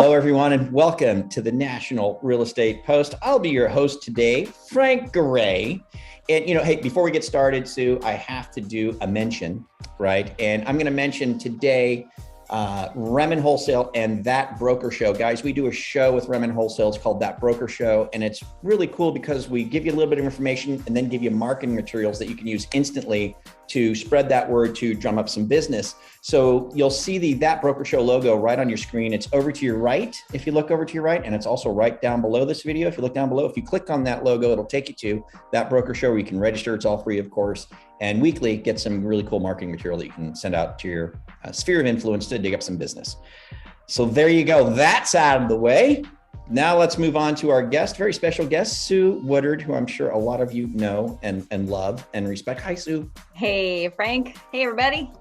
Hello, everyone, and welcome to the National Real Estate Post. I'll be your host today, Frank Garay. And, hey, before we get started, Sue, I have to do a mention, right? And I'm going to mention today Remen Wholesale and That Broker Show. Guys, we do a show with Remen Wholesale. It's called That Broker Show. And it's really cool because we give you a little bit of information and then give you marketing materials that you can use instantly to spread that word to drum up some business. So you'll see the That Broker Show logo right on your screen. It's over to your right if you look over to your right, and it's also right down below this video. If you look down below, if you click on that logo, it'll take you to That Broker Show where you can register. It's all free, of course, and weekly get some really cool marketing material that you can send out to your sphere of influence to dig up some business. So there you go. That's out of the way. Now let's move on to our guest, very special guest, Sue Woodard, who I'm sure a lot of you know and love and respect. Hi, Sue. Hey, Frank. Hey, everybody.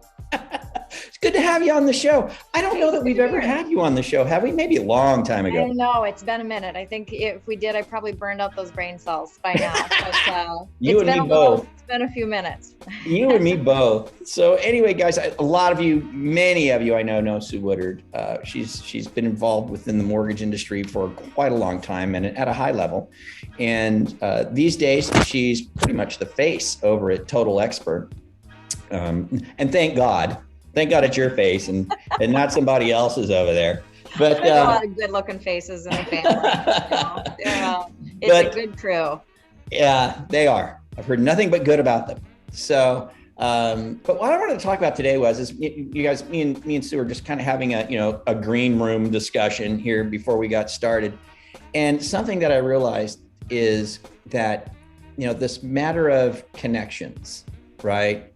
It's good to have you on the show. I don't know that we've ever had you on the show, have we? Maybe a long time ago. I know, it's been a minute. I think if we did, I probably burned out those brain cells by now. But, you and me both. It's been a few minutes. You and me both. So anyway, guys, a lot of you, many of you I know Sue Woodard. She's been involved within the mortgage industry for quite a long time and at a high level. And these days, she's pretty much the face over at Total Expert. And thank God it's your face and not somebody else's over there. But there's a lot of good looking faces in the family. It's a good crew. Yeah, they are. I've heard nothing but good about them. So, but what I wanted to talk about today is you guys, me and Sue are just kind of having a green room discussion here before we got started. And something that I realized is that, this matter of connections, right?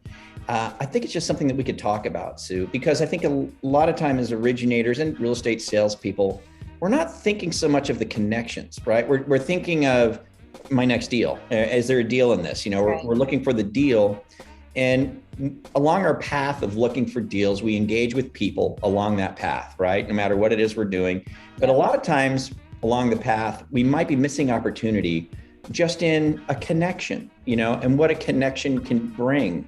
I think it's just something that we could talk about, Sue, because I think a lot of time as originators and real estate salespeople, we're not thinking so much of the connections, right? We're thinking of my next deal. Is there a deal in this? Right. We're looking for the deal. And along our path of looking for deals, we engage with people along that path, right? No matter what it is we're doing. But a lot of times along the path, we might be missing opportunity just in a connection, and what a connection can bring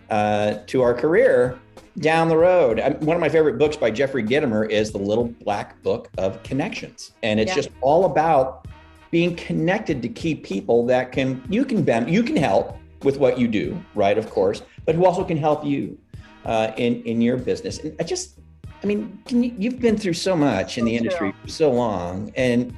to our career down the road. One of my favorite books by Jeffrey Gitomer is The Little Black Book of Connections. And it's just all about being connected to key people that you can help with what you do, right? Of course, but who also can help you in your business. And you've been through so much in the industry for so long, and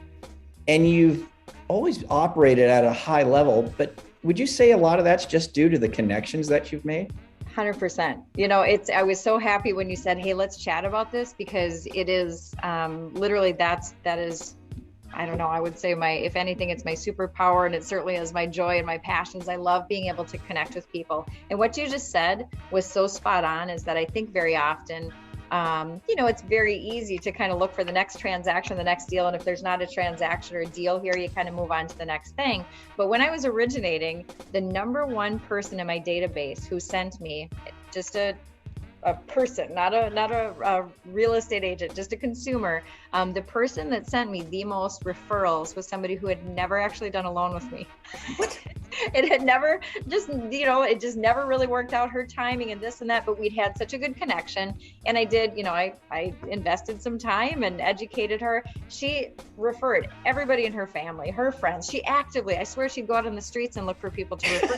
you've always operated at a high level, but would you say a lot of that's just due to the connections that you've made? 100%. I was so happy when you said, hey, let's chat about this, because it is literally that is, I don't know, I would say if anything, it's my superpower, and it certainly is my joy and my passions. I love being able to connect with people. And what you just said was so spot on, is that I think very often, it's very easy to kind of look for the next transaction, the next deal. And if there's not a transaction or a deal here, you kind of move on to the next thing. But when I was originating, the number one person in my database who sent me just a person, not a real estate agent, just a consumer. The person that sent me the most referrals was somebody who had never actually done a loan with me. What? It had never it just never really worked out, her timing and this and that, but we'd had such a good connection. And I did, I invested some time and educated her. She referred everybody in her family, her friends. She actively, I swear she'd go out on the streets and look for people to refer.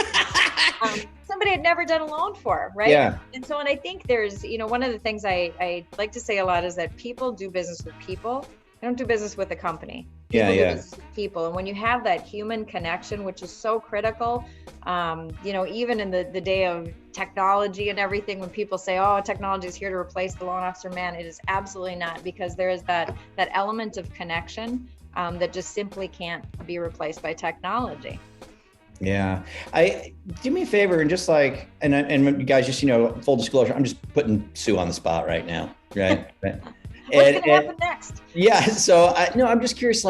Somebody had never done a loan for, right? Yeah. And so, and I think there's, one of the things I like to say a lot is that people do business with people. They don't do business with a company. People do business with people. And when you have that human connection, which is so critical, even in the day of technology and everything, when people say, oh, technology is here to replace the loan officer, man, it is absolutely not, because there is that element of connection that just simply can't be replaced by technology. Yeah. Do me a favor and just and you guys, just, full disclosure, I'm just putting Sue on the spot right now. Right. What's going to happen next? Yeah. So I'm just curious, so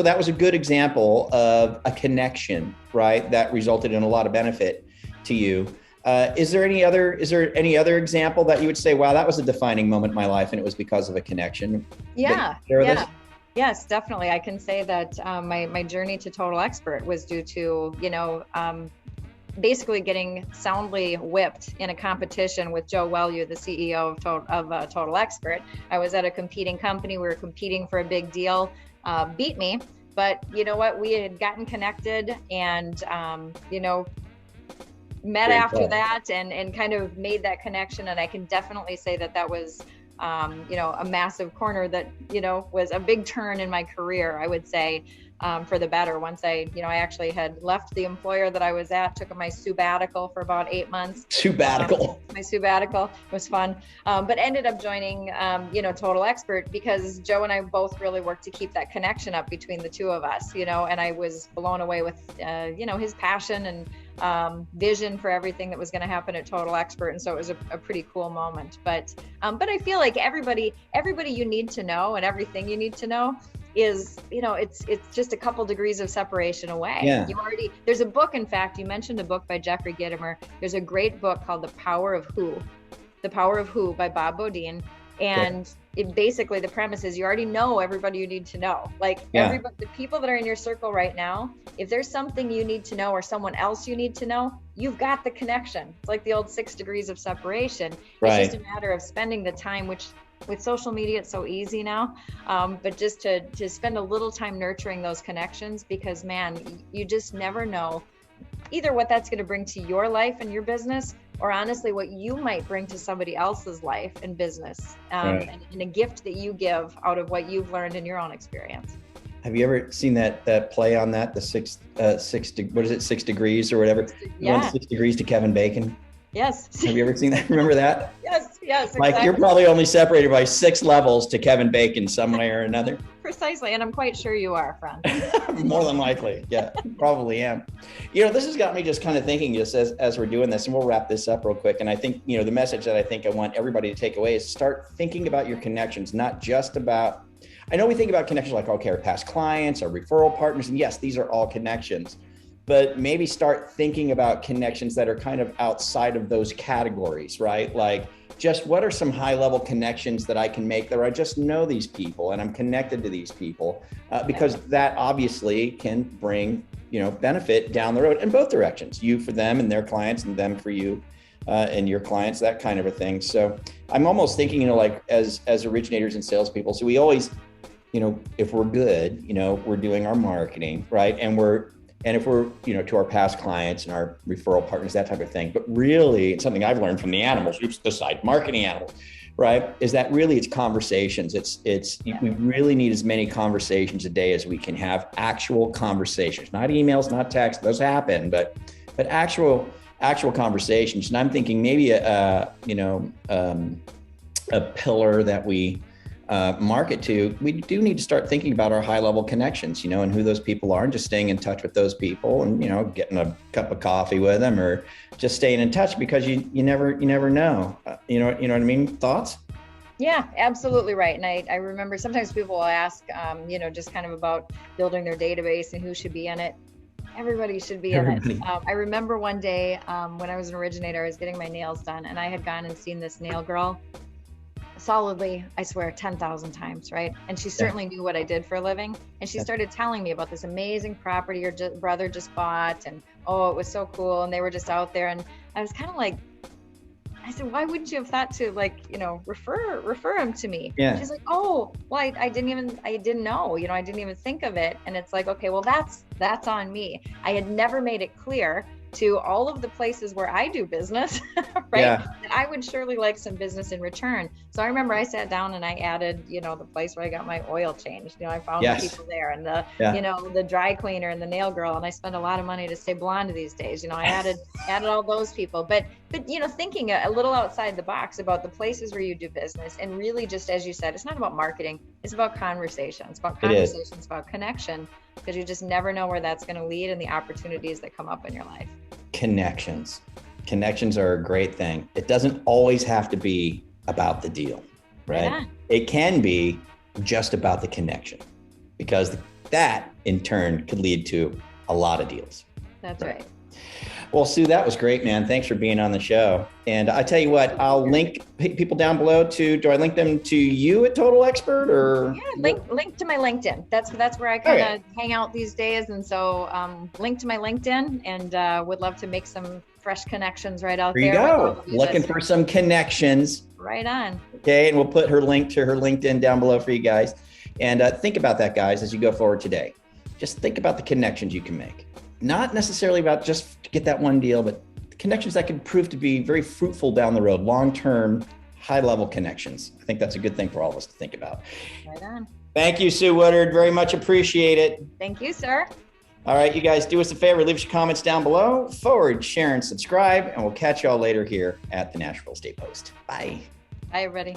that was a good example of a connection, right? That resulted in a lot of benefit to you. Is there any other example that you would say, wow, that was a defining moment in my life and it was because of a connection? Yeah. Yes, definitely. I can say that my journey to Total Expert was due to, basically getting soundly whipped in a competition with Joe Wellew, the CEO of Total Expert. I was at a competing company. We were competing for a big deal, beat me. But you know what? We had gotten connected and, met Great after play. that and kind of made that connection. And I can definitely say that was, a massive corner that, was a big turn in my career, I would say, for the better. Once I actually had left the employer that I was at, took my sabbatical for about 8 months. My sabbatical was fun, but ended up joining, Total Expert because Joe and I both really worked to keep that connection up between the two of us, and I was blown away with, his passion and vision for everything that was going to happen at Total Expert. And so it was a pretty cool moment. But I feel like everybody you need to know and everything you need to know is, it's just a couple degrees of separation away. Yeah. There's a book, in fact, you mentioned a book by Jeffrey Gitomer. There's a great book called The Power of Who by Bob Bodine. And it basically, the premise is you already know everybody you need to know. Like everybody, the people that are in your circle right now, if there's something you need to know or someone else you need to know, you've got the connection. It's like the old 6 degrees of separation. Right. It's just a matter of spending the time, which with social media, it's so easy now. But just to spend a little time nurturing those connections, because man, you just never know either what that's going to bring to your life and your business, or honestly, what you might bring to somebody else's life and business, and a gift that you give out of what you've learned in your own experience. Have you ever seen that play on that? The 6 degrees or whatever? Yeah. 6 degrees to Kevin Bacon. Yes. Have you ever seen that? Remember that? Yes. Like exactly. You're probably only separated by 6 levels to Kevin Bacon some way or another. Precisely. And I'm quite sure you are, friend. More than likely. Yeah, probably am. This has got me just kind of thinking just as we're doing this, and we'll wrap this up real quick. And I think, the message that I think I want everybody to take away is start thinking about your connections, not just about, I know we think about connections like, okay, our past clients, our referral partners, and yes, these are all connections, but maybe start thinking about connections that are kind of outside of those categories, right? Like, just what are some high level connections that I can make that I just know these people and I'm connected to these people, because that obviously can bring, benefit down the road in both directions, you for them and their clients and them for you and your clients, that kind of a thing. So I'm almost thinking, like as originators and salespeople, so we always, if we're good, we're doing our marketing, right? And if we're, to our past clients and our referral partners, that type of thing. But really, it's something I've learned from the animals, besides marketing animals, right? Is that really it's conversations. We really need as many conversations a day as we can have, actual conversations, not emails, not text, those happen, but actual conversations. And I'm thinking maybe a pillar that we market to, we do need to start thinking about our high level connections, and who those people are, and just staying in touch with those people and, getting a cup of coffee with them or just staying in touch, because you never know, you know what I mean? Thoughts? Yeah, absolutely right. And I remember sometimes people will ask, just kind of about building their database and who should be in it. Everybody should be in it. I remember one day when I was an originator, I was getting my nails done, and I had gone and seen this nail girl solidly, I swear, 10,000 times, right? And she certainly knew what I did for a living. And she started telling me about this amazing property her brother just bought, and it was so cool. And they were just out there, and I was kind of like, I said, why wouldn't you have thought to refer him to me? Yeah. She's like, oh, well, I didn't know, I didn't even think of it. And it's like, okay, well, that's on me. I had never made it clear to all of the places where I do business, right? Yeah. And I would surely like some business in return. So I remember I sat down and I added, the place where I got my oil changed. I found the people there, and the dry cleaner and the nail girl. And I spend a lot of money to stay blonde these days. I added all those people. But thinking a little outside the box about the places where you do business, and really just as you said, it's not about marketing. It's about conversations, about connection. Because you just never know where that's going to lead and the opportunities that come up in your life. Connections are a great thing. It doesn't always have to be about the deal, right? Yeah. It can be just about the connection, because that in turn could lead to a lot of deals. That's right. Well, Sue, that was great, man. Thanks for being on the show. And I tell you what, I'll link people down below to, do I link them to you at Total Expert or? Yeah, link to my LinkedIn. That's where I kind of hang out these days. And so link to my LinkedIn, and would love to make some fresh connections right out there. There you go. Looking for some connections. Right on. Okay. And we'll put her link to her LinkedIn down below for you guys. And think about that, guys, as you go forward today. Just think about the connections you can make. Not necessarily about just to get that one deal, but connections that can prove to be very fruitful down the road, long-term, high-level connections. I think that's a good thing for all of us to think about. Right on. Thank you, Sue Woodard. Very much appreciate it. Thank you, sir. All right, you guys, do us a favor, leave us your comments down below, forward, share, and subscribe, and we'll catch y'all later here at the Nashville State Post. Bye. Bye, everybody.